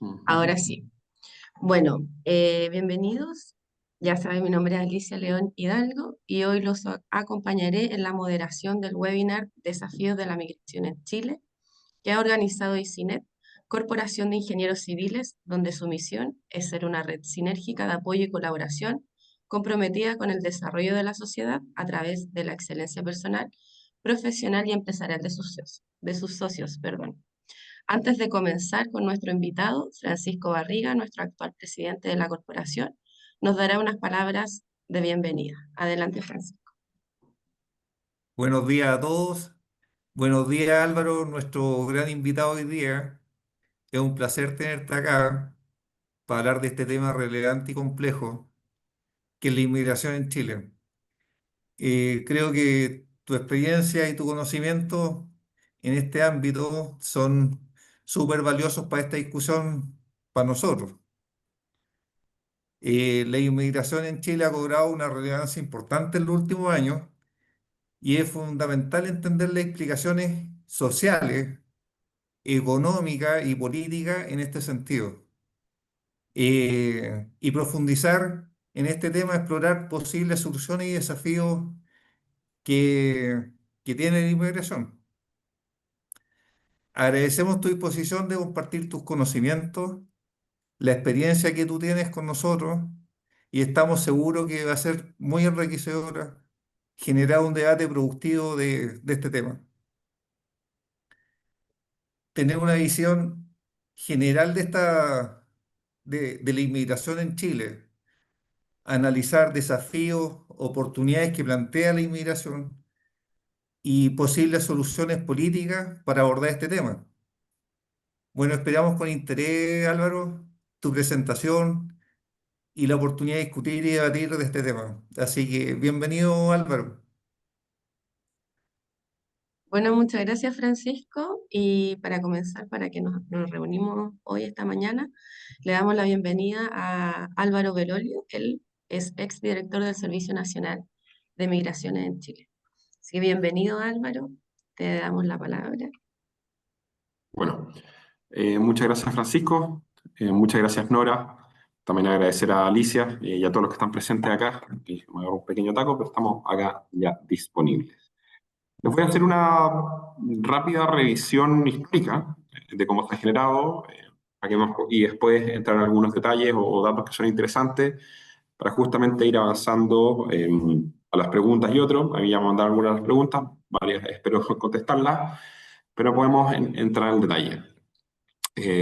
Ujú. Ahora sí. Bueno, bienvenidos. Ya saben, mi nombre es Alicia León Hidalgo y hoy los acompañaré en la moderación del webinar Desafíos de la Migración en Chile, que ha organizado ICINET, Corporación de Ingenieros Civiles, donde su misión es ser una red sinérgica de apoyo y colaboración comprometida con el desarrollo de la sociedad a través de la excelencia personal, profesional y empresarial de sus socios, perdón. Antes de comenzar con nuestro invitado, Francisco Barriga, nuestro actual presidente de la corporación, nos dará unas palabras de bienvenida. Adelante, Francisco. Buenos días a todos. Buenos días, Álvaro, nuestro gran invitado hoy día. Es un placer tenerte acá para hablar de este tema relevante y complejo, que es la inmigración en Chile. Creo que tu experiencia y tu conocimiento en este ámbito son súper valiosos para esta discusión, para nosotros. La inmigración en Chile ha cobrado una relevancia importante en los últimos años y es fundamental entender las explicaciones sociales, económica y política en este sentido. Y profundizar en este tema, explorar posibles soluciones y desafíos que, que tiene la inmigración. Agradecemos tu disposición de compartir tus conocimientos, la experiencia que tú tienes con nosotros y estamos seguros que va a ser muy enriquecedora generar un debate productivo de este tema. Tener una visión general de la inmigración en Chile, analizar desafíos, oportunidades que plantea la inmigración y posibles soluciones políticas para abordar este tema. Bueno, esperamos con interés, Álvaro, tu presentación y la oportunidad de discutir y debatir de este tema. Así que bienvenido, Álvaro. Bueno, muchas gracias, Francisco. Y para comenzar, para que nos reunimos hoy, esta mañana, le damos la bienvenida a Álvaro Belolio. Él es exdirector del Servicio Nacional de Migraciones en Chile. Así que bienvenido, Álvaro. Te damos la palabra. Bueno, muchas gracias Francisco, muchas gracias Nora, también agradecer a Alicia y a todos los que están presentes acá, que me agarró un pequeño taco, pero estamos acá ya disponibles. Les voy a hacer una rápida revisión histórica de cómo se ha generado y después entrar en algunos detalles o datos que son interesantes para justamente ir avanzando a las preguntas y otros. A mí ya me mandaron algunas de las preguntas, varias espero contestarlas, pero podemos entrar en detalle.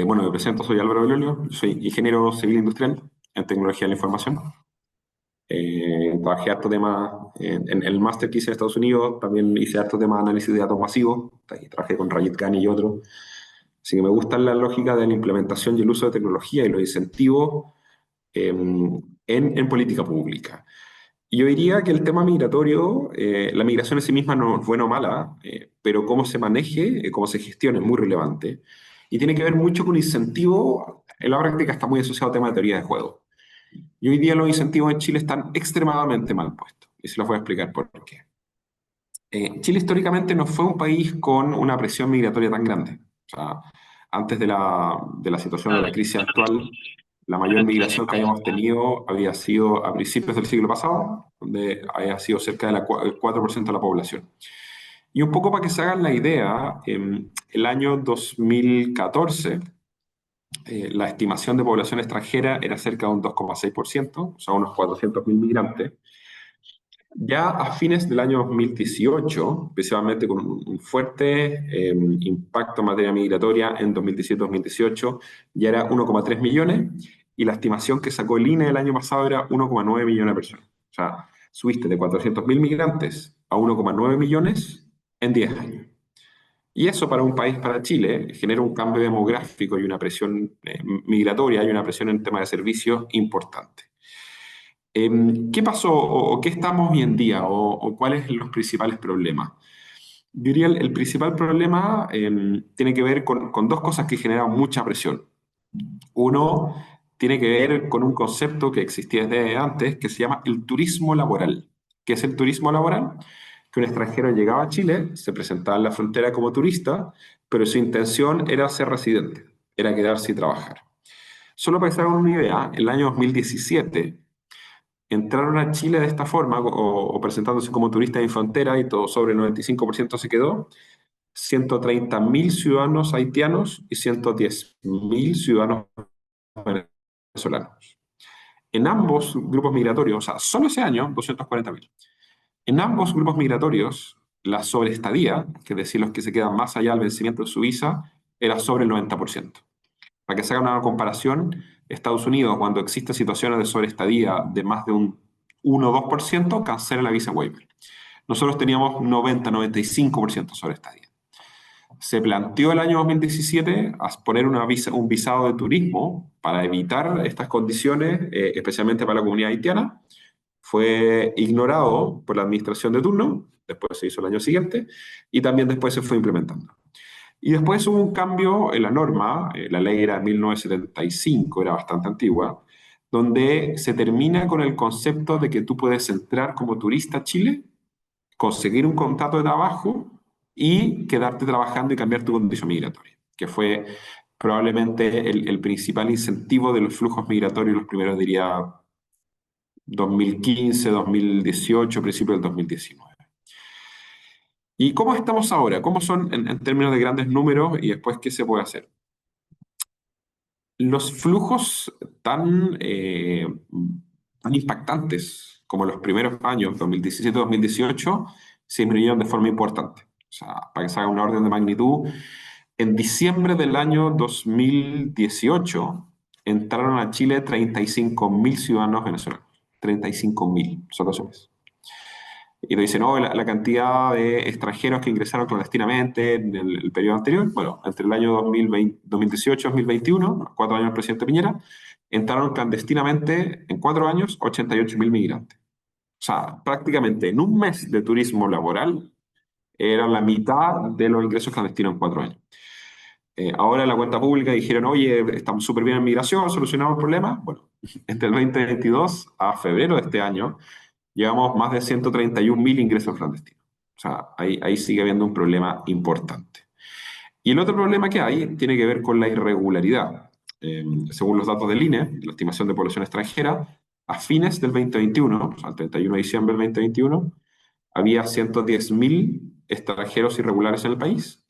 Bueno, me presento, soy Álvaro Belolio, soy ingeniero civil industrial en tecnología de la información. Trabajé harto temas en el máster que hice en Estados Unidos, también hice harto temas de análisis de datos masivos, trabajé con Rayit Khan y otros. Así que me gusta la lógica de la implementación y el uso de tecnología y los incentivos en política pública. Y yo diría que el tema migratorio, la migración en sí misma no es buena o mala, pero cómo se maneje, cómo se gestione es muy relevante. Y tiene que ver mucho con incentivos. En la práctica está muy asociado al tema de teoría de juego. Y hoy día los incentivos en Chile están extremadamente mal puestos. Y se los voy a explicar por qué. Chile históricamente no fue un país con una presión migratoria tan grande. O sea, antes de la situación de la crisis actual, la mayor migración que habíamos tenido había sido a principios del siglo pasado, donde había sido cerca del 4% de la población. Y un poco para que se hagan la idea, el año 2014, la estimación de población extranjera era cerca de un 2,6%, o sea, unos 400.000 migrantes. Ya a fines del año 2018, especialmente con un fuerte impacto en materia migratoria en 2017-2018, ya era 1,3 millones y la estimación que sacó el INE el año pasado era 1,9 millones de personas. O sea, subiste de 400.000 migrantes a 1,9 millones en 10 años. Y eso para un país, para Chile, genera un cambio demográfico y una presión migratoria y una presión en tema de servicios importante. ¿Qué pasó o qué estamos hoy en día o cuáles son los principales problemas? Yo diría el principal problema tiene que ver con dos cosas que generan mucha presión. Uno tiene que ver con un concepto que existía desde antes que se llama el turismo laboral. ¿Qué es el turismo laboral? Que un extranjero llegaba a Chile, se presentaba en la frontera como turista, pero su intención era ser residente, era quedarse y trabajar. Solo para que se hagan una idea, en el año 2017 entraron a Chile de esta forma, o presentándose como turistas en frontera, y todo sobre el 95% se quedó, 130.000 ciudadanos haitianos y 110.000 ciudadanos venezolanos. En ambos grupos migratorios, o sea, solo ese año, 240.000. En ambos grupos migratorios, la sobreestadía, que es decir, los que se quedan más allá del vencimiento de su visa, era sobre el 90%. Para que se haga una comparación, Estados Unidos, cuando existen situaciones de sobreestadía de más de un 1 o 2%, cancela la visa waiver. Nosotros teníamos 90-95% sobreestadía. Se planteó el año 2017 poner un visado de turismo para evitar estas condiciones, especialmente para la comunidad haitiana. Fue ignorado por la administración de turno, después se hizo el año siguiente, y también después se fue implementando. Y después hubo un cambio en la norma, la ley era de 1975, era bastante antigua, donde se termina con el concepto de que tú puedes entrar como turista a Chile, conseguir un contrato de trabajo y quedarte trabajando y cambiar tu condición migratoria, que fue probablemente el principal incentivo de los flujos migratorios, los primeros diría 2015, 2018, principios del 2019. ¿Y cómo estamos ahora? ¿Cómo son en términos de grandes números y después qué se puede hacer? Los flujos tan impactantes como los primeros años, 2017-2018, se disminuyeron de forma importante. O sea, para que se haga una orden de magnitud, en diciembre del año 2018 entraron a Chile 35.000 ciudadanos venezolanos. 35.000, solo ese mes. Y te dicen, no, la cantidad de extranjeros que ingresaron clandestinamente en el periodo anterior, bueno, entre el año 2018 y 2021, los 4 años del presidente Piñera, entraron clandestinamente en 4 años 88.000 migrantes. O sea, prácticamente en un mes de turismo laboral era la mitad de los ingresos clandestinos en 4 años. Ahora en la cuenta pública dijeron, oye, estamos súper bien en migración, solucionamos el problema. Bueno, entre el 2022 a febrero de este año, llevamos más de 131.000 ingresos clandestinos. O sea, ahí sigue habiendo un problema importante. Y el otro problema que hay tiene que ver con la irregularidad. Según los datos del INE, la estimación de población extranjera, a fines del 2021, o sea, el 31 de diciembre del 2021, había 110.000 extranjeros irregulares en el país.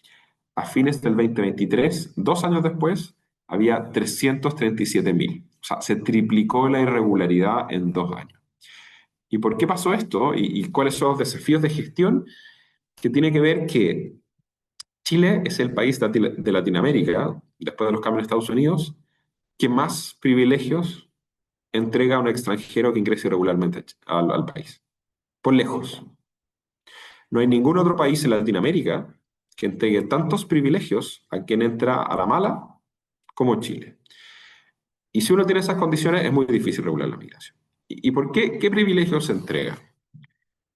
A fines del 2023, 2 años después, había 337.000. O sea, se triplicó la irregularidad en 2 años. ¿Y por qué pasó esto? ¿Y cuáles son los desafíos de gestión? Que tiene que ver que Chile es el país de Latinoamérica, después de los cambios en Estados Unidos, que más privilegios entrega a un extranjero que ingrese irregularmente al país. Por lejos. No hay ningún otro país en Latinoamérica que entregue tantos privilegios a quien entra a la mala como Chile. Y si uno tiene esas condiciones, es muy difícil regular la migración. ¿Y por qué? ¿Qué privilegios se entrega?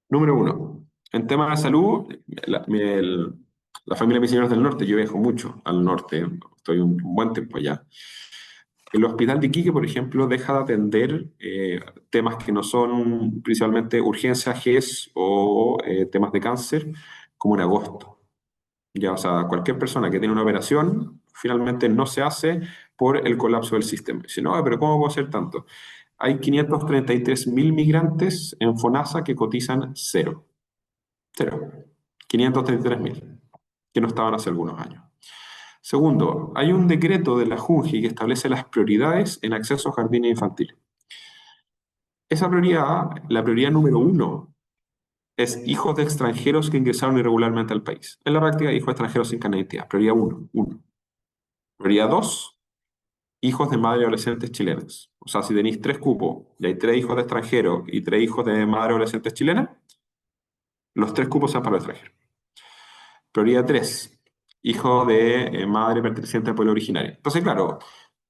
Número 1, en temas de salud, la familia de mis señores del norte, yo viajo mucho al norte, estoy un buen tiempo allá. El hospital de Iquique, por ejemplo, deja de atender temas que no son principalmente urgencias, GES o temas de cáncer, como en agosto. Ya, o sea, cualquier persona que tiene una operación, finalmente no se hace por el colapso del sistema. Dice, no, pero ¿cómo puedo hacer tanto? Hay 533.000 migrantes en FONASA que cotizan cero. Cero. 533.000, que no estaban hace algunos años. Segundo, hay un decreto de la JUNGI que establece las prioridades en acceso a jardines infantiles. Esa prioridad, la prioridad número 1, es hijos de extranjeros que ingresaron irregularmente al país. En la práctica, hijos de extranjeros sin carnet de identidad. Prioridad 1. Prioridad 2, hijos de madres adolescentes chilenas. O sea, si tenéis 3 cupos y hay 3 hijos de extranjeros y 3 hijos de madres adolescentes chilenas, los 3 cupos sean para los extranjeros. Prioridad 3, hijo de madre perteneciente al pueblo originario. Entonces, claro,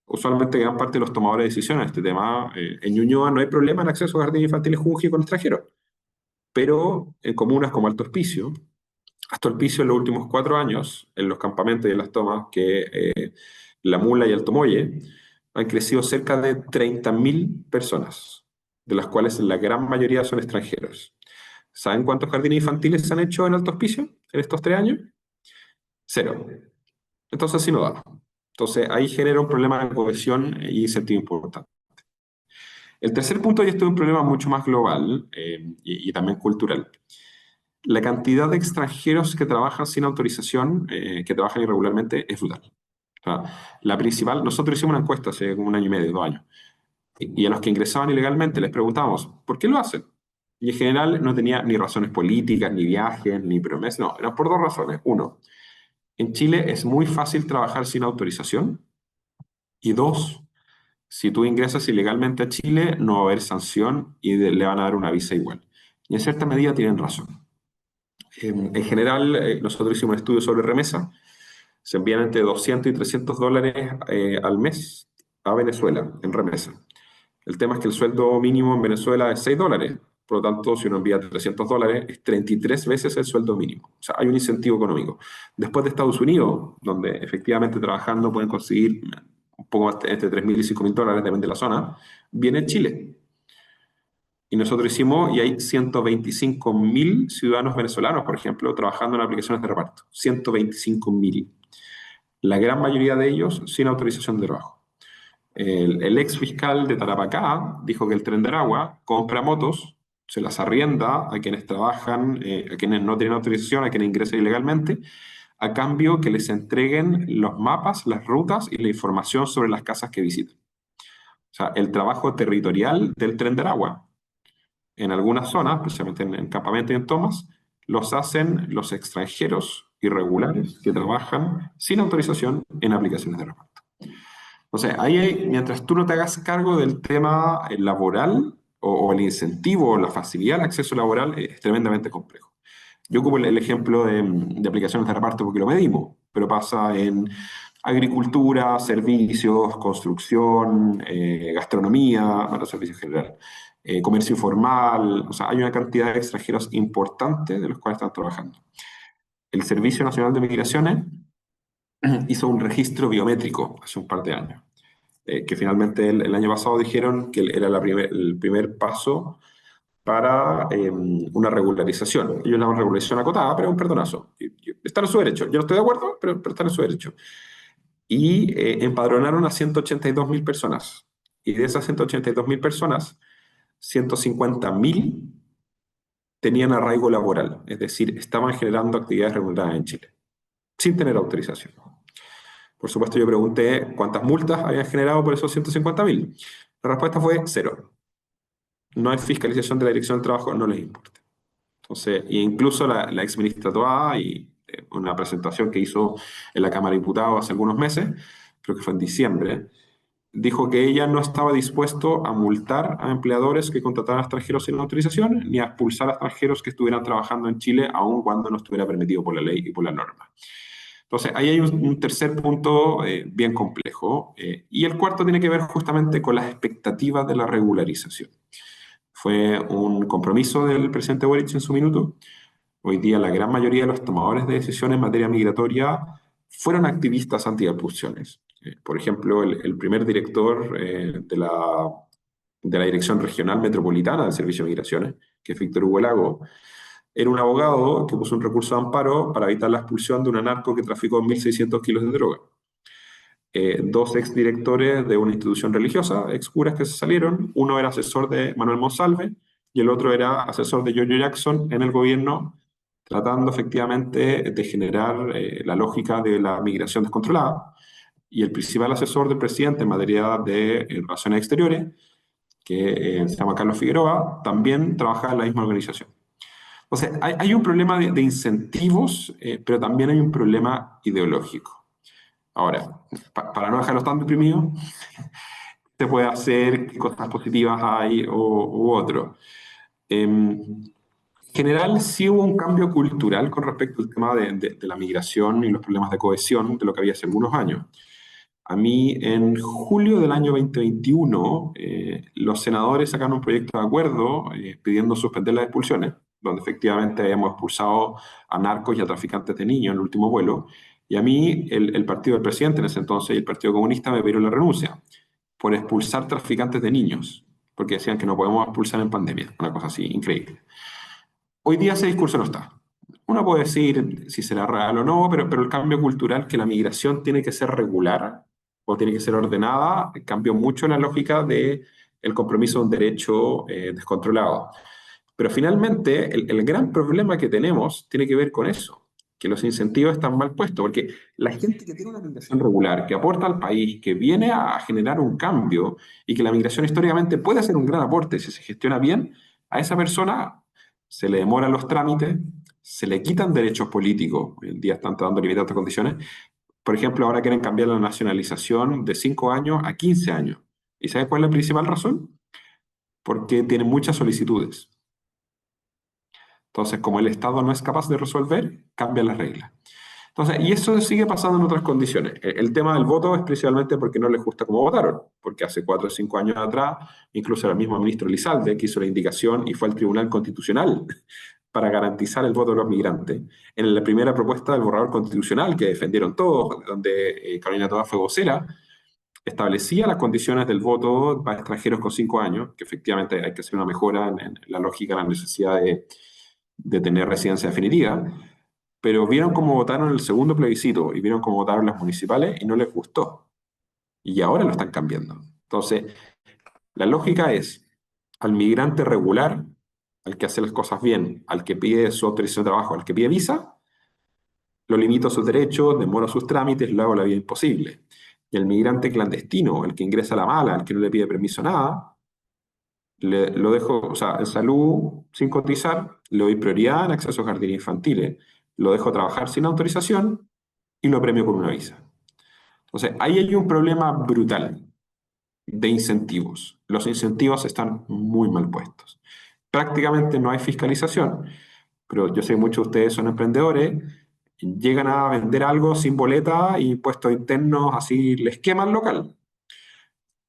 usualmente gran parte de los tomadores de decisiones en este tema, en Ñuñoa no hay problema en acceso a jardines infantiles Junji con extranjeros, pero en comunas como Alto Hospicio, en los últimos 4 años, en los campamentos y en las tomas, que La Mula y Alto Molle, han crecido cerca de 30.000 personas, de las cuales la gran mayoría son extranjeros. ¿Saben cuántos jardines infantiles se han hecho en Alto Hospicio en estos 3 años? 0. Entonces, así no da. Entonces, ahí genera un problema de cohesión y incentivo importante. El tercer punto, y esto es un problema mucho más global y también cultural. La cantidad de extranjeros que trabajan sin autorización, que trabajan irregularmente, es brutal. O sea, la principal, nosotros hicimos una encuesta hace como un año y medio, 2 años, y a los que ingresaban ilegalmente les preguntábamos, ¿por qué lo hacen? Y en general no tenía ni razones políticas, ni viajes, ni promesas, no, eran por dos razones. Uno, en Chile es muy fácil trabajar sin autorización, y dos, si tú ingresas ilegalmente a Chile, no va a haber sanción y le van a dar una visa igual. Y en cierta medida tienen razón. En general, nosotros hicimos un estudio sobre remesa. Se envían entre 200 y 300 dólares al mes a Venezuela en remesa. El tema es que el sueldo mínimo en Venezuela es 6 dólares. Por lo tanto, si uno envía 300 dólares, es 33 veces el sueldo mínimo. O sea, hay un incentivo económico. Después de Estados Unidos, donde efectivamente trabajando pueden conseguir un poco más entre 3.000 y 5.000 dólares, depende de la zona, viene Chile. Y nosotros hicimos, y hay 125.000 ciudadanos venezolanos, por ejemplo, trabajando en aplicaciones de reparto. 125.000. La gran mayoría de ellos sin autorización de trabajo. El ex fiscal de Tarapacá dijo que el Tren de Aragua compra motos, se las arrienda a quienes trabajan, a quienes no tienen autorización, a quienes ingresan ilegalmente, a cambio que les entreguen los mapas, las rutas y la información sobre las casas que visitan. O sea, el trabajo territorial del Tren de Aragua. En algunas zonas, especialmente en campamentos y en tomas, los hacen los extranjeros irregulares que trabajan sin autorización en aplicaciones de reparto. O sea, mientras tú no te hagas cargo del tema laboral o el incentivo o la facilidad al acceso laboral, es tremendamente complejo. Yo ocupo el ejemplo de aplicaciones de reparto porque lo medimos, pero pasa en agricultura, servicios, construcción, gastronomía, bueno, servicios en general, comercio informal. O sea, hay una cantidad de extranjeros importante de los cuales están trabajando. El Servicio Nacional de Migraciones hizo un registro biométrico hace un par de años, que finalmente el año pasado dijeron que era el primer paso para una regularización. Ellos llaman regularización acotada, pero es un perdonazo. Está en su derecho. Yo no estoy de acuerdo, pero está en su derecho. Y empadronaron a 182.000 personas. Y de esas 182.000 personas, 150.000 tenían arraigo laboral, es decir, estaban generando actividades remuneradas en Chile, sin tener autorización. Por supuesto, yo pregunté cuántas multas habían generado por esos 150.000. La respuesta fue 0. No hay fiscalización de la Dirección del Trabajo, no les importa. Entonces, e incluso la ex ministra Toá, y una presentación que hizo en la Cámara de Diputados hace algunos meses, creo que fue en diciembre, dijo que ella no estaba dispuesto a multar a empleadores que contrataran a extranjeros sin autorización, ni a expulsar a extranjeros que estuvieran trabajando en Chile, aun cuando no estuviera permitido por la ley y por la norma. Entonces, ahí hay un tercer punto bien complejo. Y el cuarto tiene que ver justamente con las expectativas de la regularización. Fue un compromiso del presidente Boric en su minuto. Hoy día la gran mayoría de los tomadores de decisiones en materia migratoria fueron activistas anti-expulsiones. Por ejemplo, el primer director de la Dirección Regional Metropolitana del Servicio de Migraciones, que es Víctor Hugo Lago, era un abogado que puso un recurso de amparo para evitar la expulsión de un narco que traficó 1.600 kilos de droga. Dos exdirectores de una institución religiosa, excuras que se salieron. Uno era asesor de Manuel Monsalve y el otro era asesor de Giorgio Jackson en el gobierno, tratando efectivamente de generar la lógica de la migración descontrolada. Y el principal asesor del presidente en materia de relaciones exteriores, que se llama Carlos Figueroa, también trabaja en la misma organización. Entonces, hay un problema de incentivos, pero también hay un problema ideológico. Ahora, para no dejarlos tan deprimidos, se puede hacer qué cosas positivas hay u otro. En general, sí hubo un cambio cultural con respecto al tema de la migración y los problemas de cohesión de lo que había hace algunos años. A mí, en julio del año 2021, los senadores sacaron un proyecto de acuerdo pidiendo suspender las expulsiones, donde efectivamente habíamos expulsado a narcos y a traficantes de niños en el último vuelo. Y a mí, el partido del presidente en ese entonces y el Partido Comunista me pidieron la renuncia por expulsar traficantes de niños, porque decían que no podemos expulsar en pandemia, una cosa así, increíble. Hoy día ese discurso no está. Uno puede decir si será real o no, pero el cambio cultural, que la migración tiene que ser regular o tiene que ser ordenada, cambió mucho la lógica de el compromiso de un derecho descontrolado. Pero finalmente, el gran problema que tenemos tiene que ver con eso, que los incentivos están mal puestos, porque la gente que tiene una migración regular, que aporta al país, que viene a generar un cambio y que la migración históricamente puede hacer un gran aporte si se gestiona bien, a esa persona se le demoran los trámites, se le quitan derechos políticos, hoy en día están dando limitadas condiciones. Por ejemplo, ahora quieren cambiar la nacionalización de 5 años a 15 años. ¿Y sabes cuál es la principal razón? Porque tienen muchas solicitudes. Entonces, como el Estado no es capaz de resolver, cambian las reglas. Entonces, y eso sigue pasando en otras condiciones. El tema del voto es principalmente porque no les gusta cómo votaron, porque hace 4 o 5 años atrás, incluso era el mismo ministro Elizalde que hizo la indicación y fue al Tribunal Constitucional para garantizar el voto de los migrantes. En la primera propuesta del borrador constitucional que defendieron todos, donde Carolina Toá fue vocera, establecía las condiciones del voto para extranjeros con 5 años, que efectivamente hay que hacer una mejora en la lógica, la necesidad de tener residencia definitiva, pero vieron cómo votaron en el segundo plebiscito y vieron cómo votaron las municipales y no les gustó. Y ahora lo están cambiando. Entonces, la lógica es al migrante regular, al que hace las cosas bien, al que pide su autorización de trabajo, al que pide visa, lo limito a sus derechos, demoro sus trámites, le hago la vida imposible. Y al migrante clandestino, el que ingresa a la mala, al que no le pide permiso a nada, lo dejo, o sea, en salud sin cotizar, le doy prioridad en acceso a jardines infantiles, lo dejo trabajar sin autorización y lo premio con una visa. Entonces, ahí hay un problema brutal de incentivos. Los incentivos están muy mal puestos. Prácticamente no hay fiscalización, pero yo sé que muchos de ustedes son emprendedores, llegan a vender algo sin boleta y impuestos internos, así les queman local.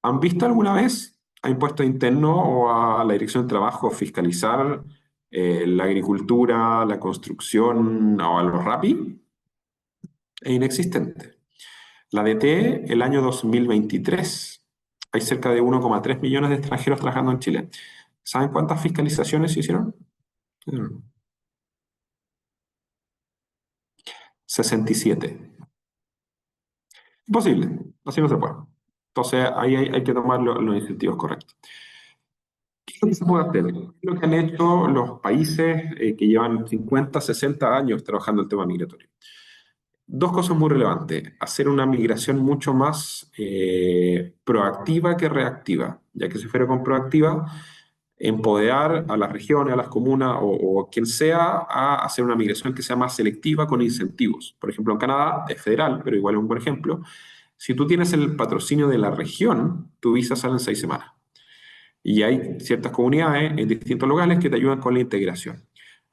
¿Han visto alguna vez a impuestos internos o a la Dirección de Trabajo fiscalizar la agricultura, la construcción o a los RAPI? Es inexistente. La DT, el año 2023, hay cerca de 1,3 millones de extranjeros trabajando en Chile. ¿Saben cuántas fiscalizaciones se hicieron? 67. Imposible, así no se puede. Entonces ahí hay que tomar los incentivos correctos. ¿Qué es lo que se puede hacer? ¿Qué es lo que han hecho los países que llevan 50, 60 años trabajando el tema migratorio? Dos cosas muy relevantes. Hacer una migración mucho más proactiva que reactiva. Ya que si fuera con proactiva, empoderar a las regiones, a las comunas o quien sea a hacer una migración que sea más selectiva con incentivos. Por ejemplo, en Canadá es federal, pero igual es un buen ejemplo. Si tú tienes el patrocinio de la región, tu visa sale en 6 semanas. Y hay ciertas comunidades en distintos lugares que te ayudan con la integración.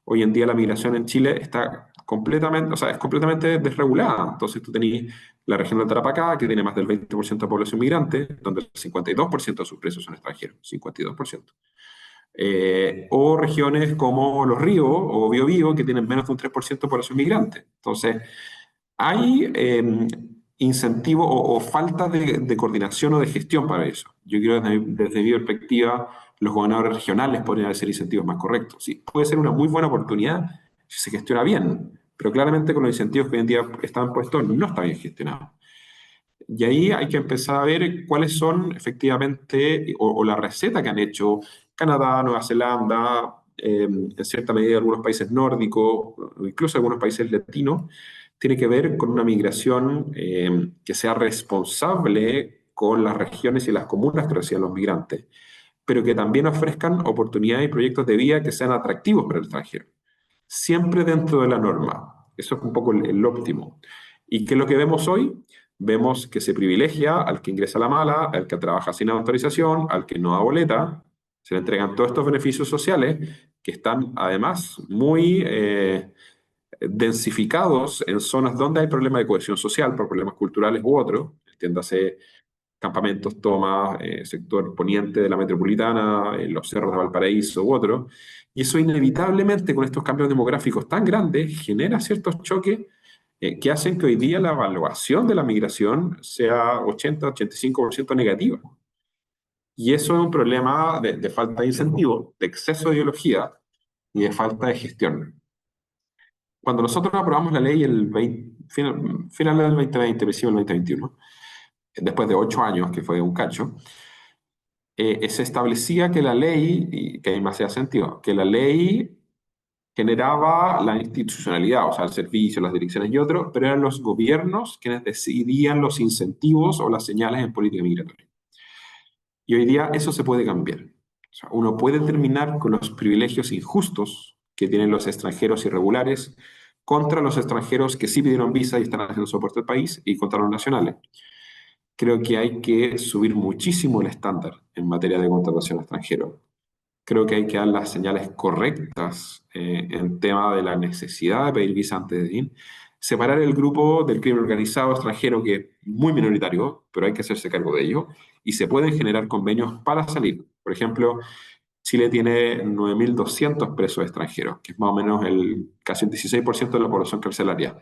Hoy en día la migración en Chile está completamente, o sea, es completamente desregulada. Entonces tú tenés la región de Tarapacá, que tiene más del 20% de población migrante, donde el 52% de sus presos son extranjeros, 52%. O regiones como Los Ríos o Biobío, que tienen menos de un 3% de población migrante. Entonces, hay incentivo o falta de coordinación o de gestión para eso. Yo creo que desde mi perspectiva, los gobernadores regionales podrían hacer incentivos más correctos. Sí, puede ser una muy buena oportunidad si se gestiona bien, pero claramente con los incentivos que hoy en día están puestos no está bien gestionado. Y ahí hay que empezar a ver cuáles son efectivamente, o la receta que han hecho Canadá, Nueva Zelanda, en cierta medida algunos países nórdicos, o incluso algunos países latinos, tiene que ver con una migración que sea responsable con las regiones y las comunas que reciben los migrantes, pero que también ofrezcan oportunidades y proyectos de vida que sean atractivos para el extranjero. Siempre dentro de la norma. Eso es un poco el óptimo. ¿Y qué es lo que vemos hoy? Vemos que se privilegia al que ingresa a la mala, al que trabaja sin autorización, al que no da boleta. Se le entregan todos estos beneficios sociales que están además muy densificados en zonas donde hay problemas de cohesión social por problemas culturales u otros. Entiéndase campamentos, tomas, sector poniente de la metropolitana, los cerros de Valparaíso u otros. Y eso inevitablemente con estos cambios demográficos tan grandes genera ciertos choques que hacen que hoy día la evaluación de la migración sea 80-85% negativa. Y eso es un problema de falta de incentivo, de exceso de ideología y de falta de gestión. Cuando nosotros aprobamos la ley final del 2020, principio del 2021, después de 8 años, que fue un cacho, se establecía que la ley, y que ahí me hacía sentido, que la ley generaba la institucionalidad, o sea, el servicio, las direcciones y otros, pero eran los gobiernos quienes decidían los incentivos o las señales en política migratoria. Y hoy día eso se puede cambiar. O sea, uno puede terminar con los privilegios injustos que tienen los extranjeros irregulares contra los extranjeros que sí pidieron visa y están haciendo soporte al país y contra los nacionales. Creo que hay que subir muchísimo el estándar en materia de contratación a extranjeros. Creo que hay que dar las señales correctas en tema de la necesidad de pedir visa antes de ir. Separar el grupo del crimen organizado extranjero, que es muy minoritario, pero hay que hacerse cargo de ello. Y se pueden generar convenios para salir. Por ejemplo, Chile tiene 9.200 presos extranjeros, que es más o menos casi el 16% de la población carcelaria.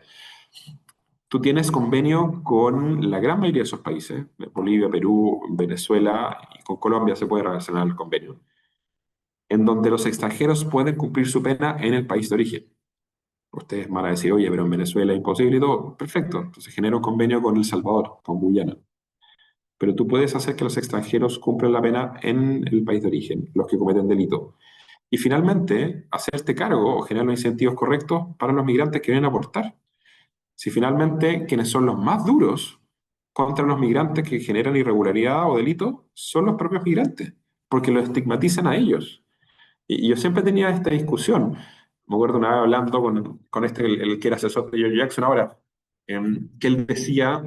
Tú tienes convenio con la gran mayoría de esos países, Bolivia, Perú, Venezuela, y con Colombia se puede relacionar el convenio, en donde los extranjeros pueden cumplir su pena en el país de origen. Ustedes van a decir, oye, pero en Venezuela es imposible y todo. Perfecto, entonces genera un convenio con El Salvador, con Guyana. Pero tú puedes hacer que los extranjeros cumplan la pena en el país de origen, los que cometen delito. Y finalmente, hacerte cargo o generar los incentivos correctos para los migrantes que vienen a aportar. Si finalmente quienes son los más duros contra los migrantes que generan irregularidad o delito son los propios migrantes, porque los estigmatizan a ellos. Y yo siempre tenía esta discusión. Me acuerdo una vez hablando con el que era asesor de George Jackson ahora, que él decía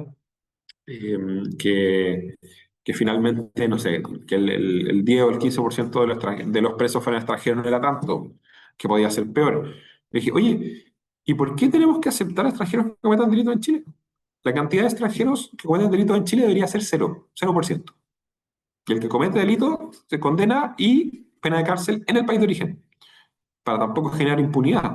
que, que finalmente, no sé, que el 10 o el 15% de los presos fueran extranjeros no era tanto, que podía ser peor. Le dije, oye, ¿y por qué tenemos que aceptar a extranjeros que cometan delitos en Chile? La cantidad de extranjeros que cometen delitos en Chile debería ser cero, 0%. Y el que comete delito se condena y pena de cárcel en el país de origen, para tampoco generar impunidad.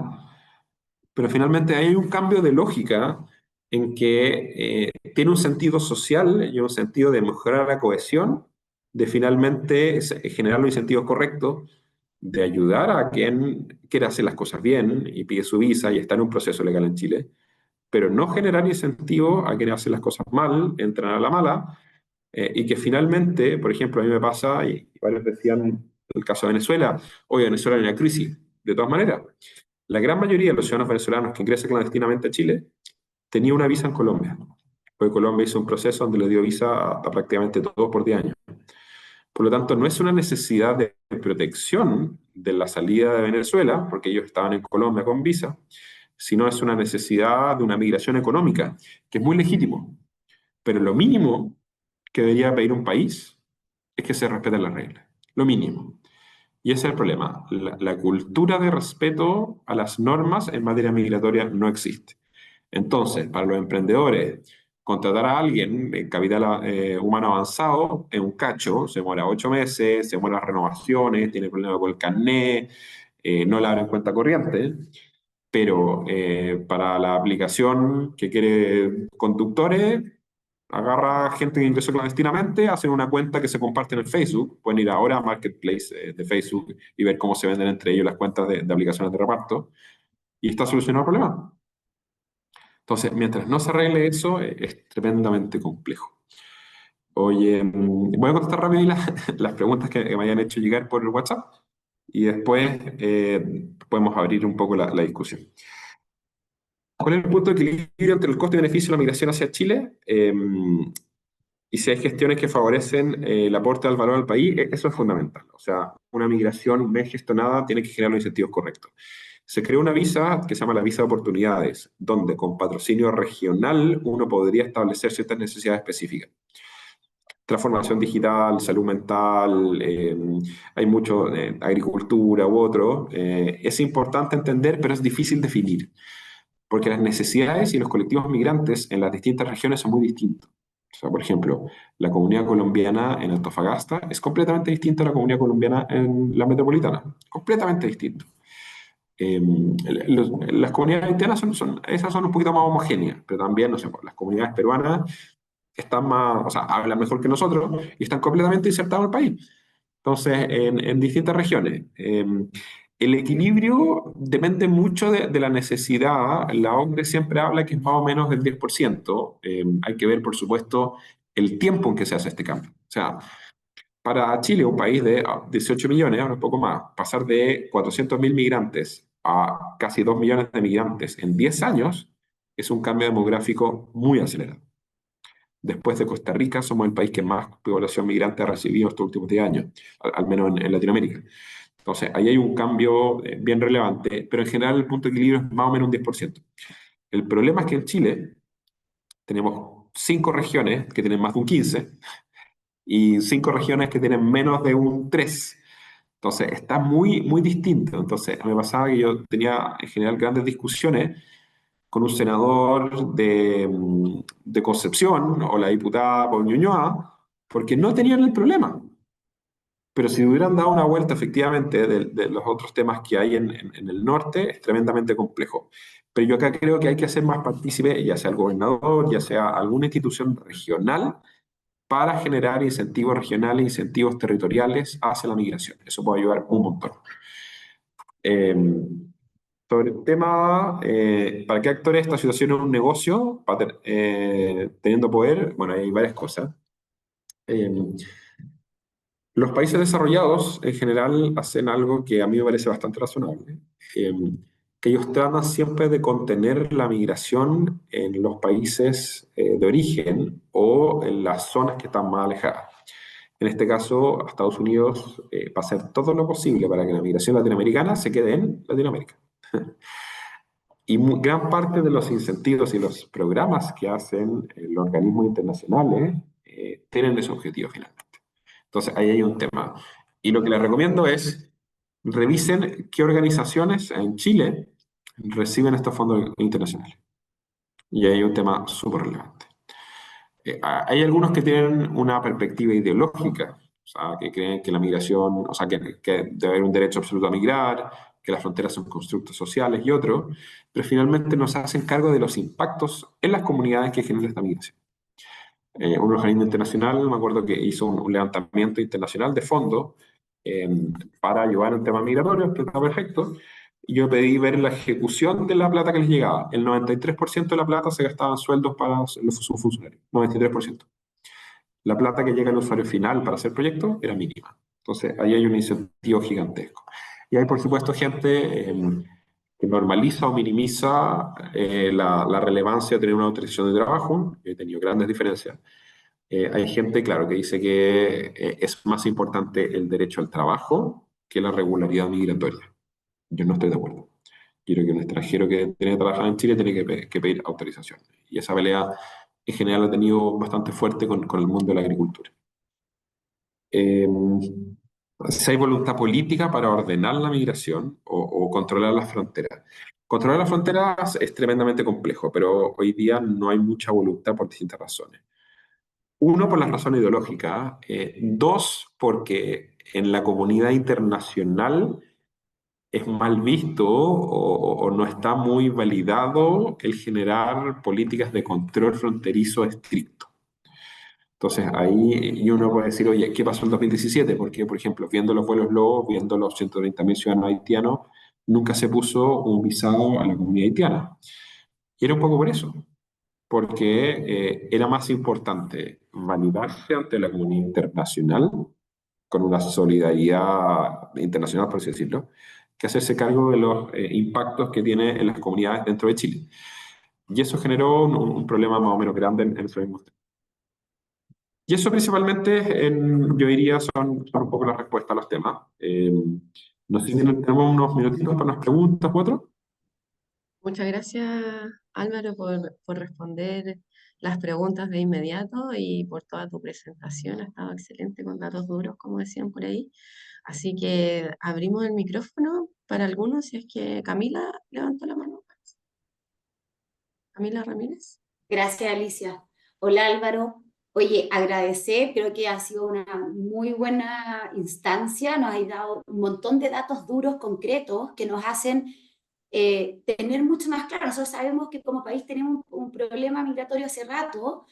Pero finalmente hay un cambio de lógica en que tiene un sentido social y un sentido de mejorar la cohesión, de finalmente generar los incentivos correctos, de ayudar a quien quiere hacer las cosas bien y pide su visa y está en un proceso legal en Chile, pero no generar incentivos a quien hace las cosas mal, entran a la mala, y que finalmente, por ejemplo, a mí me pasa, y varios decían el caso de Venezuela, hoy Venezuela hay una crisis, de todas maneras. La gran mayoría de los ciudadanos venezolanos que ingresan clandestinamente a Chile tenía una visa en Colombia. Porque Colombia hizo un proceso donde le dio visa a prácticamente todos por 10 años. Por lo tanto, no es una necesidad de protección de la salida de Venezuela, porque ellos estaban en Colombia con visa, sino es una necesidad de una migración económica, que es muy legítimo. Pero lo mínimo que debería pedir un país es que se respeten las reglas. Lo mínimo. Y ese es el problema. La cultura de respeto a las normas en materia migratoria no existe. Entonces, para los emprendedores, contratar a alguien en capital humano avanzado es un cacho, se demora 8 meses, se demoran las renovaciones, tiene problemas con el carnet, no le abren cuenta corriente, pero para la aplicación que quiere conductores, agarra gente que ingresó clandestinamente, hacen una cuenta que se comparte en el Facebook, pueden ir ahora a Marketplace de Facebook y ver cómo se venden entre ellos las cuentas de aplicaciones de reparto, y está solucionado el problema. Entonces, mientras no se arregle eso, es tremendamente complejo. Oye, voy a contestar rápido ahí las preguntas que me hayan hecho llegar por el WhatsApp y después podemos abrir un poco la discusión. ¿Cuál es el punto de equilibrio entre el costo y beneficio de la migración hacia Chile? Y si hay gestiones que favorecen el aporte al valor al país, eso es fundamental. O sea, una migración bien gestionada tiene que generar los incentivos correctos. Se creó una visa que se llama la visa de oportunidades, donde con patrocinio regional uno podría establecer ciertas necesidades específicas. Transformación digital, salud mental, hay mucho agricultura u otro. Es importante entender, pero es difícil definir, porque las necesidades y los colectivos migrantes en las distintas regiones son muy distintos. O sea, por ejemplo, la comunidad colombiana en Antofagasta es completamente distinta a la comunidad colombiana en la metropolitana, completamente distinto. Las comunidades haitianas esas son un poquito más homogéneas, pero también, no sé, las comunidades peruanas están más, o sea, hablan mejor que nosotros y están completamente insertados en el país. Entonces, en distintas regiones. El equilibrio depende mucho de la necesidad. La OCDE siempre habla que es más o menos del 10%. Hay que ver, por supuesto, el tiempo en que se hace este cambio. O sea, para Chile, un país de 18 millones, ahora un poco más, pasar de 400.000 migrantes a casi 2 millones de migrantes en 10 años es un cambio demográfico muy acelerado. Después de Costa Rica, somos el país que más población migrante ha recibido estos últimos 10 años, al menos en Latinoamérica. Entonces, ahí hay un cambio bien relevante, pero en general el punto de equilibrio es más o menos un 10%. El problema es que en Chile tenemos 5 regiones que tienen más de un 15 y 5 regiones que tienen menos de un 3. Entonces, está muy, muy distinto. Entonces, me pasaba que yo tenía en general grandes discusiones con un senador de Concepción o la diputada por Ñuñoa, porque no tenían el problema. Pero si hubieran dado una vuelta efectivamente de los otros temas que hay en el norte, es tremendamente complejo. Pero yo acá creo que hay que hacer más partícipe, ya sea el gobernador, ya sea alguna institución regional, para generar incentivos regionales, incentivos territoriales hacia la migración. Eso puede ayudar un montón. Eh, Sobre el tema, ¿para qué actores esta situación es un negocio? Teniendo poder, bueno, hay varias cosas. Eh, los países desarrollados en general hacen algo que a mí me parece bastante razonable, eh, que ellos tratan siempre de contener la migración en los países de origen o en las zonas que están más alejadas. En este caso, Estados Unidos va a hacer todo lo posible para que la migración latinoamericana se quede en Latinoamérica. Y gran parte de los incentivos y los programas que hacen los organismos internacionales tienen ese objetivo finalmente. Entonces, ahí hay un tema. Y lo que les recomiendo es revisen qué organizaciones en Chile reciben estos fondos internacionales. Y ahí hay un tema súper relevante. Hay algunos que tienen una perspectiva ideológica, o sea, que creen que la migración, o sea, que debe haber un derecho absoluto a migrar, que las fronteras son constructos sociales y otros, pero finalmente no se hacen cargo de los impactos en las comunidades que genera esta migración. Un organismo internacional, me acuerdo que hizo un levantamiento internacional de fondos eh, para ayudar en temas migratorios, que está perfecto. Y yo pedí ver la ejecución de la plata que les llegaba. El 93% de la plata se gastaba en sueldos para sus funcionarios. 93%. La plata que llega al usuario final para hacer proyectos era mínima. Entonces, ahí hay un incentivo gigantesco. Y hay, por supuesto, gente que normaliza o minimiza la relevancia de tener una autorización de trabajo. He tenido grandes diferencias. Hay gente, claro, que dice que es más importante el derecho al trabajo que la regularidad migratoria. Yo no estoy de acuerdo. Quiero que un extranjero que tiene que trabajar en Chile tiene que pedir autorización. Y esa pelea en general ha tenido bastante fuerte con el mundo de la agricultura. Eh, si hay voluntad política para ordenar la migración o controlar las fronteras. Controlar las fronteras es tremendamente complejo, pero hoy día no hay mucha voluntad por distintas razones. Uno, por la razón ideológica. Dos, porque en la comunidad internacional es mal visto o no está muy validado el generar políticas de control fronterizo estricto. Entonces ahí y uno puede decir, oye, ¿qué pasó en 2017? Porque, por ejemplo, viendo los vuelos Lobo, viendo los 130.000 ciudadanos haitianos, nunca se puso un visado a la comunidad haitiana. Y era un poco por eso, porque era más importante validarse ante la comunidad internacional con una solidaridad internacional, por así decirlo, que hacerse cargo de los impactos que tiene en las comunidades dentro de Chile. Y eso generó un problema más o menos grande en esos mismos temas. Y eso principalmente, yo diría, son un poco las respuestas a los temas. No sé si tenemos unos minutitos para unas preguntas u otro. Muchas gracias, Álvaro, por responder las preguntas de inmediato y por toda tu presentación. Ha estado excelente con datos duros, como decían por ahí. Así que abrimos el micrófono para algunos, si es que Camila levantó la mano. Camila Ramírez. Gracias, Alicia. Hola, Álvaro. Oye, agradecer, creo que ha sido una muy buena instancia, nos ha dado un montón de datos duros, concretos, que nos hacen tener mucho más claro. Nosotros sabemos que como país tenemos un problema migratorio hace rato,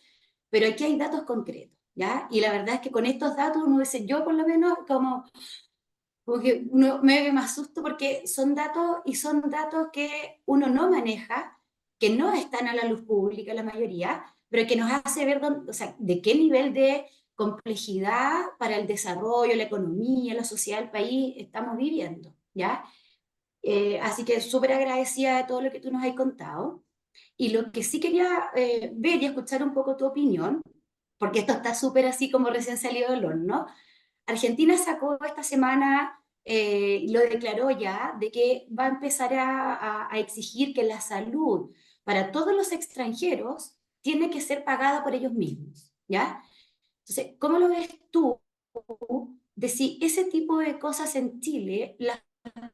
pero aquí hay datos concretos, ¿ya? Y la verdad es que con estos datos uno dice, yo por lo menos como que uno me más susto porque son datos y son datos que uno no maneja, que no están a la luz pública la mayoría, pero que nos hace ver o sea, de qué nivel de complejidad para el desarrollo, la economía, la sociedad del país estamos viviendo, ¿ya? Así que súper agradecida de todo lo que tú nos has contado. Y lo que sí quería ver y escuchar un poco tu opinión, porque esto está súper así como recién salido del horno. Argentina sacó esta semana, lo declaró ya, de que va a empezar a exigir que la salud para todos los extranjeros tiene que ser pagada por ellos mismos, ¿ya? Entonces, ¿cómo lo ves tú de si ese tipo de cosas en Chile las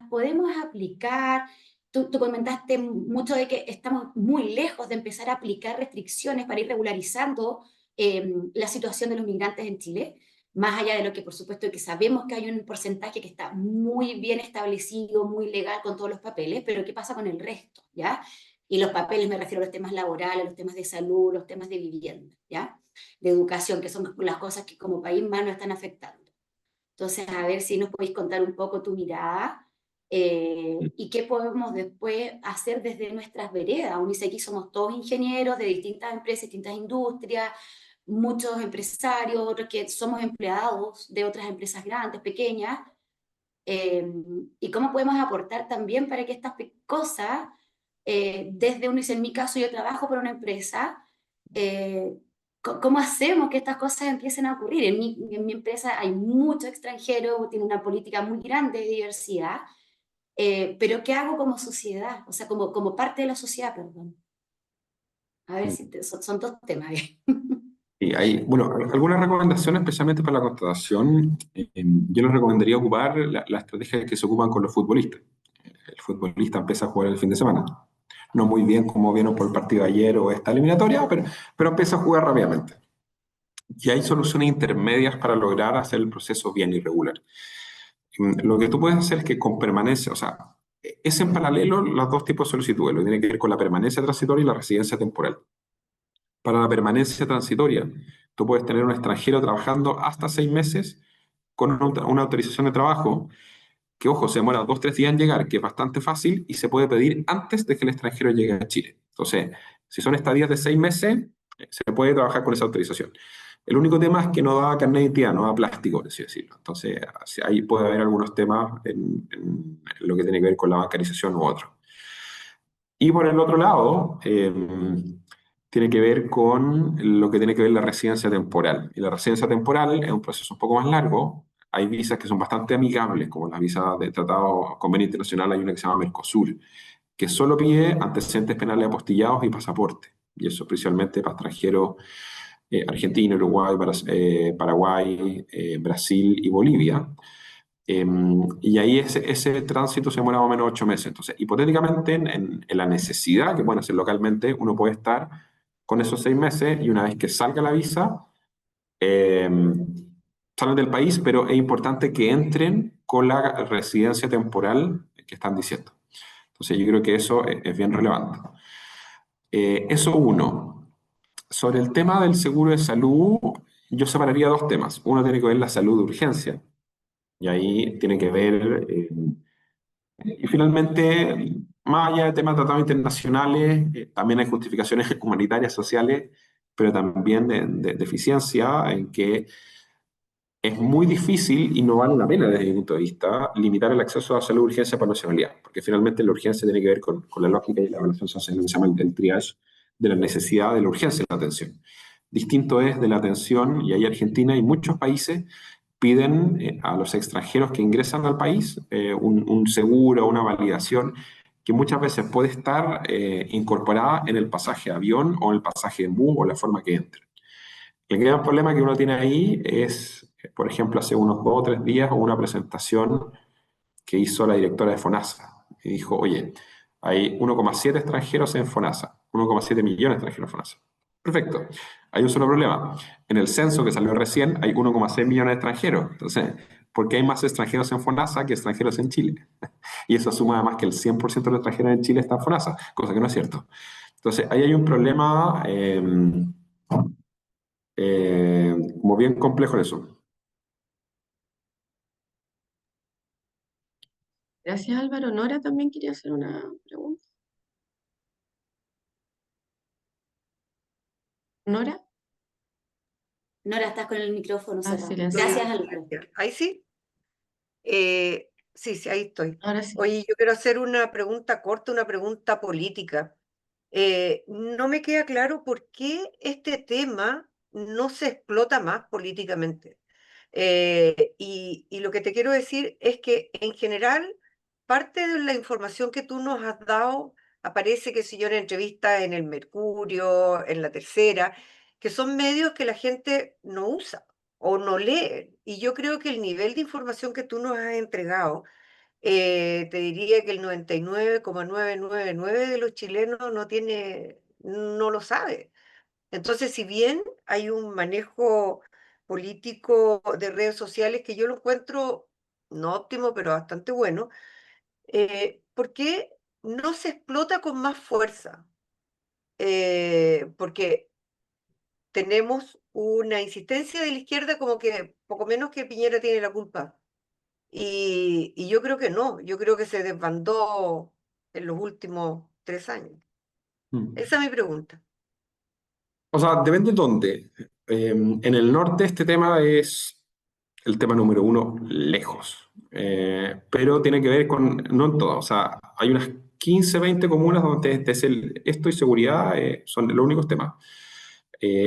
podemos aplicar? Tú comentaste mucho de que estamos muy lejos de empezar a aplicar restricciones para ir regularizando la situación de los migrantes en Chile, más allá de lo que por supuesto que sabemos que hay un porcentaje que está muy bien establecido, muy legal con todos los papeles, pero ¿qué pasa con el resto? ¿Ya? Y los papeles me refiero a los temas laborales, los temas de salud, los temas de vivienda, ¿ya? De educación, que son las cosas que como país más nos están afectando. Entonces, a ver si nos podéis contar un poco tu mirada y qué podemos después hacer desde nuestras veredas. UNICE aquí somos todos ingenieros de distintas empresas, distintas industrias, muchos empresarios, otros que somos empleados de otras empresas grandes, pequeñas, eh, y cómo podemos aportar también para que estas cosas, desde UNICE, en mi caso yo trabajo por una empresa, eh, ¿cómo hacemos que estas cosas empiecen a ocurrir? En mi empresa hay mucho extranjero, tiene una política muy grande de diversidad, pero ¿qué hago como sociedad? O sea, como parte de la sociedad, perdón. A ver si son dos temas. Y hay, bueno, algunas recomendaciones, especialmente para la contratación. Yo les recomendaría ocupar la estrategia que se ocupan con los futbolistas. El futbolista empieza a jugar el fin de semana. No muy bien como vieron por el partido de ayer o esta eliminatoria, pero empieza a jugar rápidamente. Y hay soluciones intermedias para lograr hacer el proceso bien y regular. Lo que tú puedes hacer es que con permanencia, o sea, es en paralelo los dos tipos de solicitudes. Lo que tiene que ver con la permanencia transitoria y la residencia temporal. Para la permanencia transitoria, tú puedes tener un extranjero trabajando hasta 6 meses con una autorización de trabajo que, ojo, se demora 2 o 3 días en llegar, que es bastante fácil y se puede pedir antes de que el extranjero llegue a Chile. Entonces, si son estadías de 6 meses, se puede trabajar con esa autorización. El único tema es que no da carnet de identidad, no da plástico, por así decirlo. Entonces, ahí puede haber algunos temas en lo que tiene que ver con la bancarización u otro. Y por el otro lado, tiene que ver con lo que tiene que ver la residencia temporal. Y la residencia temporal es un proceso un poco más largo. Hay visas que son bastante amigables, como las visas de Tratado Convenio Internacional, hay una que se llama Mercosur, que solo pide antecedentes penales apostillados y pasaporte. Y eso principalmente para extranjeros Argentina, Uruguay, Paraguay, Brasil y Bolivia. Y ahí ese tránsito se demora más o menos 8 meses. Entonces, hipotéticamente, en la necesidad que pueden hacer localmente, uno puede estar con esos 6 meses y una vez que salga la visa, eh, salen del país, pero es importante que entren con la residencia temporal que están diciendo. Entonces, yo creo que eso es bien relevante. Eso uno. Sobre el tema del seguro de salud, yo separaría dos temas. Uno tiene que ver la salud de urgencia. Y ahí tiene que ver y finalmente, más allá de temas de tratados internacionales, también hay justificaciones humanitarias, sociales, pero también de eficiencia en que es muy difícil y no vale la pena desde mi punto de vista limitar el acceso a salud de urgencia por nacionalidad, porque finalmente la urgencia tiene que ver con la lógica y la evaluación social, lo que se llama el triage de la necesidad de la urgencia de la atención. Distinto es de la atención, y ahí Argentina y muchos países piden a los extranjeros que ingresan al país un seguro, una validación que muchas veces puede estar incorporada en el pasaje de avión o el pasaje de bus o la forma que entre. El gran problema que uno tiene ahí es, por ejemplo, hace unos 2 o 3 días hubo una presentación que hizo la directora de FONASA y dijo, oye, hay 1,7 extranjeros en FONASA, 1,7 millones de extranjeros en FONASA. Perfecto. Hay un solo problema. En el censo que salió recién hay 1,6 millones de extranjeros. Entonces, ¿por qué hay más extranjeros en FONASA que extranjeros en Chile? Y eso suma además que el 100% de los extranjeros en Chile están en FONASA, cosa que no es cierto. Entonces, ahí hay un problema como bien complejo en eso. Gracias, Álvaro. Nora también quería hacer una pregunta. ¿Nora? Nora, estás con el micrófono cerrado. silencio. Gracias, Álvaro. ¿Ahí sí? Sí, ahí estoy. Ahora sí. Oye, yo quiero hacer una pregunta corta, una pregunta política. No me queda claro por qué este tema no se explota más políticamente. Y lo que te quiero decir es que en general, parte de la información que tú nos has dado aparece, que si yo, en entrevistas en el Mercurio, en La Tercera, que son medios que la gente no usa o no lee. Y yo creo que el nivel de información que tú nos has entregado, te diría que el 99,999 de los chilenos no lo sabe. Entonces, si bien hay un manejo político de redes sociales que yo lo encuentro no óptimo, pero bastante bueno, ¿por qué no se explota con más fuerza? Porque tenemos una insistencia de la izquierda como que poco menos que Piñera tiene la culpa. Y yo creo que no, yo creo que se desbandó en los últimos 3 años. Mm. Esa es mi pregunta. O sea, depende de dónde. En el norte este tema es el tema número uno lejos. Pero tiene que ver con, no en todo, o sea, hay unas 15, 20 comunas donde esto y seguridad son los únicos temas.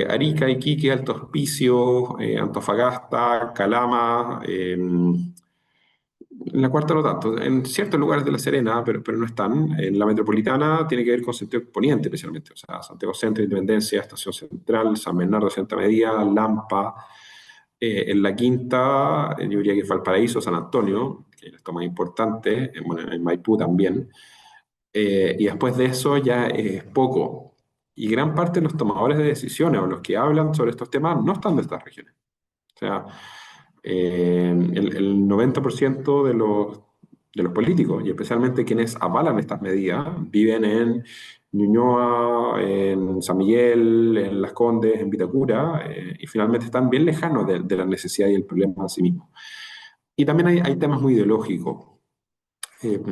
Arica, Iquique, Alto Hospicio, Antofagasta, Calama, en la cuarta no tanto, en ciertos lugares de La Serena, pero no están. En la metropolitana tiene que ver con Santiago Poniente, especialmente. O sea, Santiago Centro, Independencia, Estación Central, San Bernardo, Santa Medía, Lampa. En la quinta, yo diría que Valparaíso, San Antonio, que es lo más importante. Bueno, en Maipú también. Y después de eso ya es poco. Y gran parte de los tomadores de decisiones o los que hablan sobre estos temas no están de estas regiones. O sea, el 90% de los políticos, y especialmente quienes avalan estas medidas, viven en Ñuñoa, en San Miguel, en Las Condes, en Vitacura, y finalmente están bien lejanos de la necesidad y el problema en sí mismo. Y también hay temas muy ideológicos. Eh,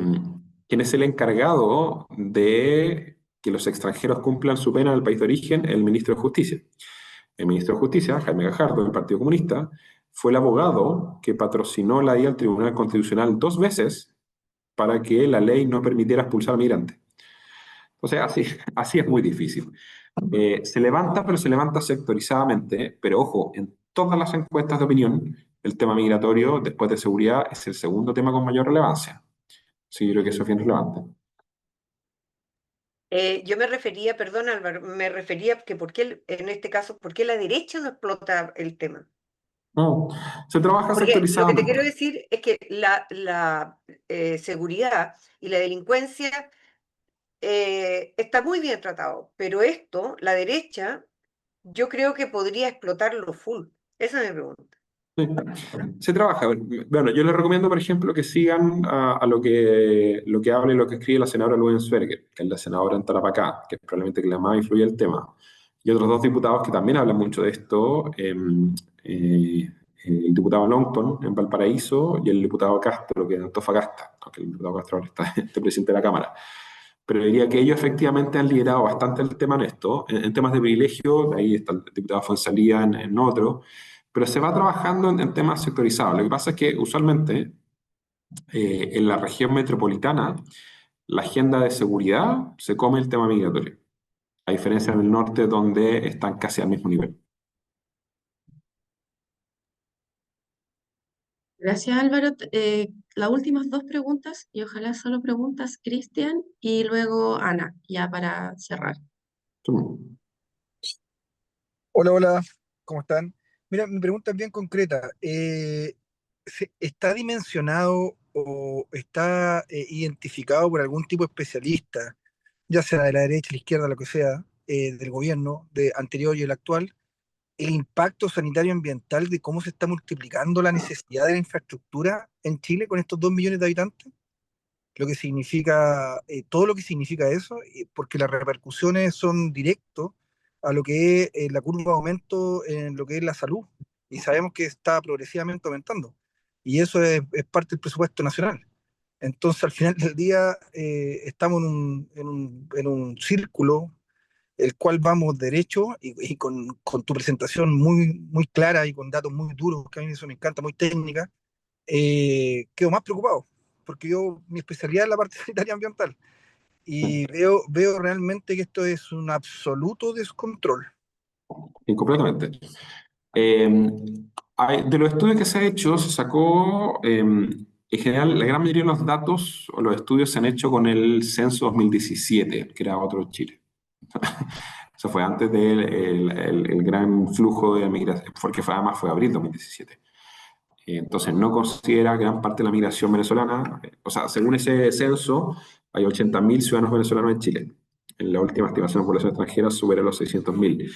¿Quién es el encargado de que los extranjeros cumplan su pena en el país de origen? El ministro de Justicia. El ministro de Justicia, Jaime Gajardo, del Partido Comunista, fue el abogado que patrocinó la ida al Tribunal Constitucional 2 veces para que la ley no permitiera expulsar a migrantes. O sea, así es muy difícil. Se levanta, pero se levanta sectorizadamente. Pero ojo, en todas las encuestas de opinión, el tema migratorio, después de seguridad, es el segundo tema con mayor relevancia. Sí, yo creo que eso es bien relevante. Yo me refería, perdón Álvaro, me refería que en este caso, ¿por qué la derecha no explota el tema? No, se trabaja Porque lo que te quiero sectorizadamente. decir es que la seguridad y la delincuencia está muy bien tratado, pero esto, la derecha, yo creo que podría explotarlo full. Esa es mi pregunta. Sí. Se trabaja. Bueno, yo les recomiendo, por ejemplo, que sigan a lo que habla y lo que escribe la senadora Lubensberger, que es la senadora en Tarapacá, que es probablemente que la más influye el tema. Y otros dos diputados que también hablan mucho de esto, el diputado Longton en Valparaíso y el diputado Castro, que en Antofagasta, aunque el diputado Castro ahora está este presidente de la Cámara. Pero diría que ellos efectivamente han liderado bastante el tema en esto. En temas de privilegio, ahí está el diputado Fuenzalía en otro, pero se va trabajando en temas sectorizados. Lo que pasa es que usualmente en la región metropolitana la agenda de seguridad se come el tema migratorio, a diferencia en el norte donde están casi al mismo nivel. Gracias, Álvaro. Las últimas dos preguntas, y ojalá solo preguntas, Cristian, y luego Ana, ya para cerrar. Hola, hola, ¿cómo están? Mira, mi pregunta es bien concreta. ¿Está dimensionado o está identificado por algún tipo de especialista, ya sea de la derecha, la izquierda, lo que sea, del gobierno, de anterior y el actual, el impacto sanitario ambiental de cómo se está multiplicando la necesidad de la infraestructura en Chile con estos 2 millones de habitantes? Lo que significa, todo lo que significa eso, porque las repercusiones son directas a lo que es la curva de aumento en lo que es la salud, y sabemos que está progresivamente aumentando, y eso es parte del presupuesto nacional. Entonces, al final del día, estamos en un círculo el cual vamos derecho y con tu presentación muy, muy clara y con datos muy duros, que a mí eso me encanta, muy técnica, quedo más preocupado, porque mi especialidad es la parte sanitaria ambiental y veo realmente que esto es un absoluto descontrol. Completamente. De los estudios que se ha hecho, se sacó, en general, la gran mayoría de los datos o los estudios se han hecho con el censo 2017, que era otro Chile. Eso fue antes del el gran flujo de migración, porque además fue abril 2017. Entonces, no considera gran parte de la migración venezolana. O sea, según ese censo, hay 80.000 ciudadanos venezolanos en Chile. En la última estimación de población extranjera supera los 600.000.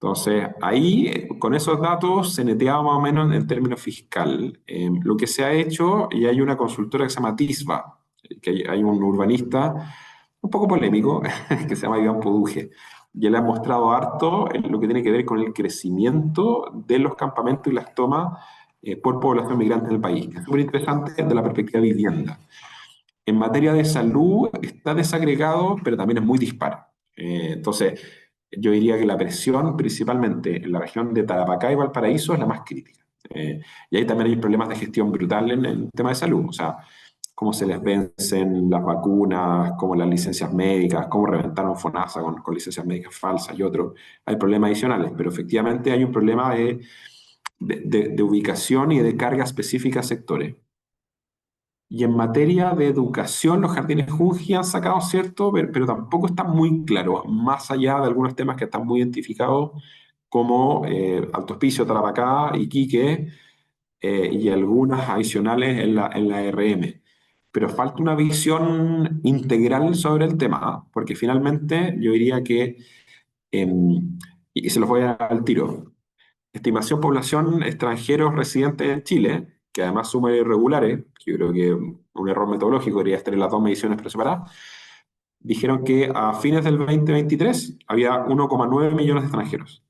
Entonces, ahí, con esos datos, se neteaba más o menos en términos fiscal. Lo que se ha hecho, y hay una consultora que se llama TISBA, que hay un urbanista un poco polémico, que se llama Iván Poduje, y él ha mostrado harto en lo que tiene que ver con el crecimiento de los campamentos y las tomas por población migrante en el país. Es súper interesante desde la perspectiva de vivienda. En materia de salud está desagregado, pero también es muy dispar. Entonces, yo diría que la presión, principalmente en la región de Tarapacá y Valparaíso, es la más crítica. Y ahí también hay problemas de gestión brutal en el tema de salud. O sea, cómo se les vencen las vacunas, cómo las licencias médicas, cómo reventaron FONASA con licencias médicas falsas y otros. Hay problemas adicionales, pero efectivamente hay un problema de ubicación y de carga específica a sectores. Y en materia de educación, los jardines Junji han sacado cierto, pero tampoco está muy claro, más allá de algunos temas que están muy identificados, como Alto Hospicio, Tarapacá, Iquique, y algunas adicionales en la RM. Pero falta una visión integral sobre el tema, ¿ah? Porque finalmente yo diría que, y se los voy a dar al tiro, estimación población extranjeros residentes en Chile, que además suma irregulares, que yo creo que un error metodológico debería estar en las dos mediciones pero separadas, dijeron que a fines del 2023 había 1,9 millones de extranjeros.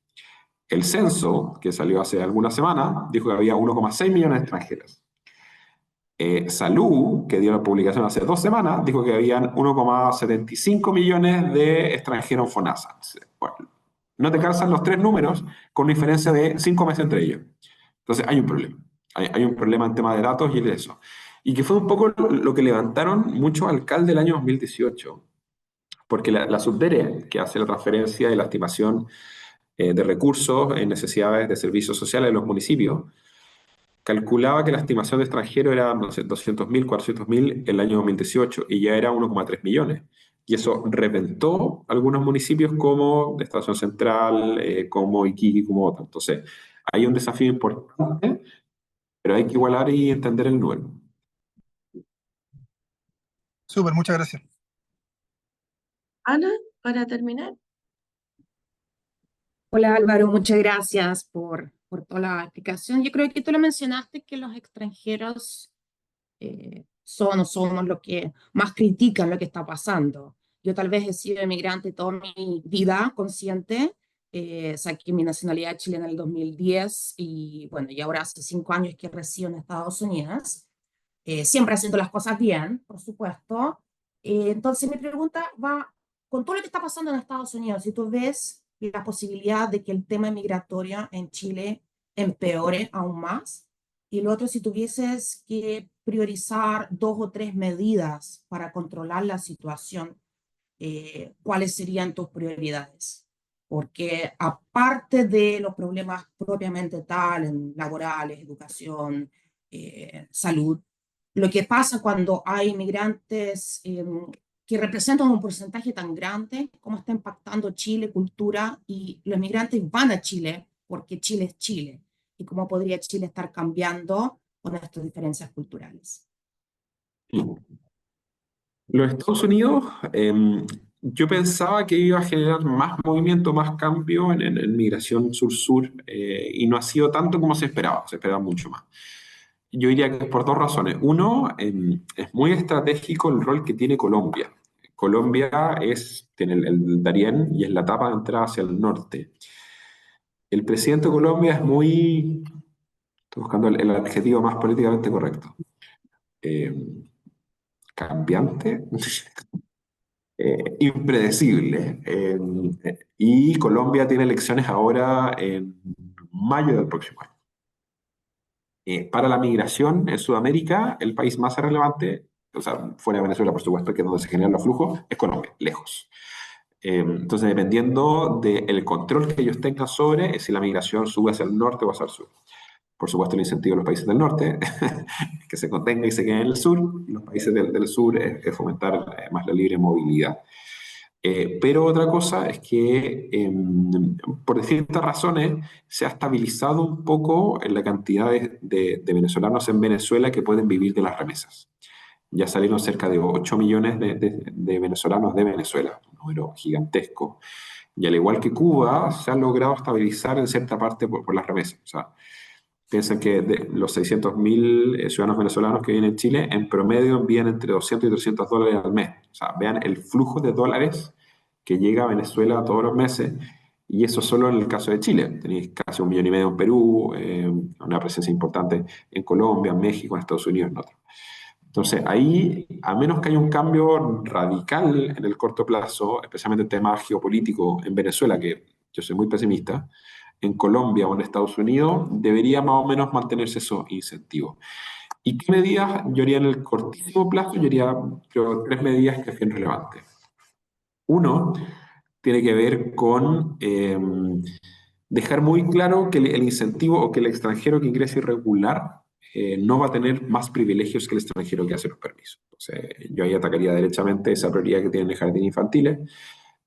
El censo, que salió hace algunas semanas, dijo que había 1,6 millones de extranjeros. Salud, que dio la publicación hace 2 semanas, dijo que habían 1,75 millones de extranjeros en FONASA. Bueno, no te calzan los tres números con una diferencia de 5 meses entre ellos. Entonces hay un problema. Hay un problema en tema de datos y de eso. Y que fue un poco lo que levantaron muchos alcaldes del año 2018. Porque la Subdere, que hace la transferencia y la estimación de recursos en necesidades de servicios sociales de los municipios, calculaba que la estimación de extranjeros era, no sé, 200.000, 400.000 en el año 2018 y ya era 1,3 millones. Y eso reventó algunos municipios como Estación Central, como Iquique, como otros. Entonces, hay un desafío importante, pero hay que igualar y entender el número. Súper, muchas gracias. Ana, para terminar. Hola Álvaro, muchas gracias por toda la explicación. Yo creo que tú lo mencionaste que los extranjeros son o somos los que más critican lo que está pasando. Yo tal vez he sido emigrante toda mi vida consciente, saqué mi nacionalidad chilena en el 2010 y bueno, y ahora hace 5 años que resido en Estados Unidos, siempre haciendo las cosas bien, por supuesto. Entonces mi pregunta va, con todo lo que está pasando en Estados Unidos, si tú ves la posibilidad de que el tema migratorio en Chile empeore aún más, y lo otro, si tuvieses que priorizar 2 o 3 medidas para controlar la situación, ¿cuáles serían tus prioridades? Porque aparte de los problemas propiamente tal, en laborales, educación, salud, lo que pasa cuando hay inmigrantes que representan un porcentaje tan grande, cómo está impactando Chile, cultura, y los migrantes van a Chile porque Chile es Chile, y cómo podría Chile estar cambiando con estas diferencias culturales. Los Estados Unidos, yo pensaba que iba a generar más movimiento, más cambio en migración sur-sur, y no ha sido tanto como se esperaba mucho más. Yo diría que por dos razones. Uno, es muy estratégico el rol que tiene Colombia. Colombia tiene el Darién y es la etapa de entrada hacia el norte. El presidente de Colombia es muy, estoy buscando el adjetivo más políticamente correcto, cambiante. impredecible. Y Colombia tiene elecciones ahora en mayo del próximo año. Para la migración en Sudamérica, el país más relevante, o sea, fuera de Venezuela, por supuesto, que es donde se generan los flujos, es Colombia, lejos. Entonces, dependiendo del control que ellos tengan sobre si la migración sube hacia el norte o hacia el sur. Por supuesto, el incentivo de los países del norte es que se contenga y se quede en el sur, y los países del sur es fomentar más la libre movilidad. Pero otra cosa es que por distintas razones se ha estabilizado un poco en la cantidad de venezolanos en Venezuela que pueden vivir de las remesas. Ya salieron cerca de 8 millones de venezolanos de Venezuela, un número gigantesco. Y al igual que Cuba, se ha logrado estabilizar en cierta parte por las remesas. O sea, piensen que de los 600.000 ciudadanos venezolanos que viven en Chile, en promedio envían entre 200 y 300 dólares al mes. O sea, vean el flujo de dólares que llega a Venezuela todos los meses, y eso solo en el caso de Chile. Tenéis casi 1,5 millones en Perú, una presencia importante en Colombia, en México, en Estados Unidos, en otros. Entonces, ahí, a menos que haya un cambio radical en el corto plazo, especialmente en temas geopolíticos en Venezuela, que yo soy muy pesimista, en Colombia o en Estados Unidos, debería más o menos mantenerse esos incentivos. ¿Y qué medidas yo haría en el cortísimo plazo? Yo haría, creo, 3 medidas que son relevantes. Uno, tiene que ver con dejar muy claro que el incentivo o que el extranjero que ingrese irregular no va a tener más privilegios que el extranjero que hace los permisos. Entonces, yo ahí atacaría derechamente esa prioridad que tienen en jardines infantiles.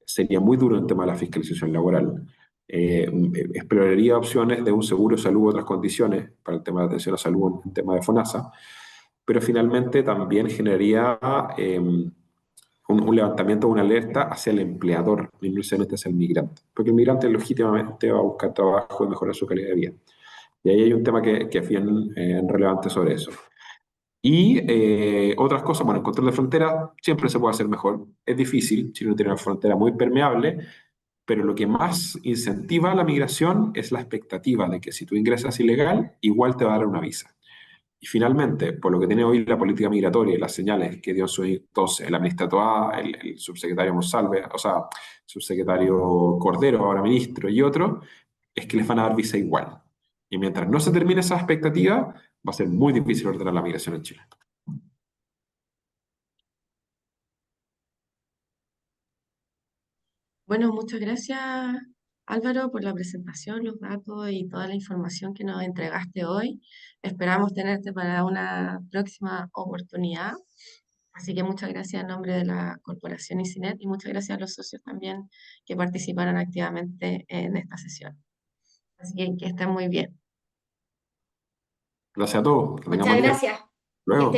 Sería muy duro el tema de la fiscalización laboral. Exploraría opciones de un seguro de salud u otras condiciones para el tema de atención a salud en tema de FONASA, pero finalmente también generaría un levantamiento, una alerta hacia el empleador, no necesariamente hacia el migrante, porque el migrante legítimamente va a buscar trabajo y mejorar su calidad de vida. Y ahí hay un tema que es bien relevante sobre eso. Y otras cosas, bueno, el control de frontera siempre se puede hacer mejor. Es difícil, Chile no tiene una frontera muy permeable, pero lo que más incentiva la migración es la expectativa de que si tú ingresas ilegal, igual te va a dar una visa. Y finalmente, por lo que tiene hoy la política migratoria y las señales que dio en su entonces el administrador Toá, el subsecretario Monsalve, o sea, subsecretario Cordero, ahora ministro, y otro, es que les van a dar visa igual. Y mientras no se termine esa expectativa, va a ser muy difícil ordenar la migración en Chile. Bueno, muchas gracias, Álvaro, por la presentación, los datos y toda la información que nos entregaste hoy. Esperamos tenerte para una próxima oportunidad. Así que muchas gracias en nombre de la Corporación ICINET y muchas gracias a los socios también que participaron activamente en esta sesión. Así que estén muy bien. Gracias a todos. Que tengamos Muchas buen día. gracias. Luego. Que estén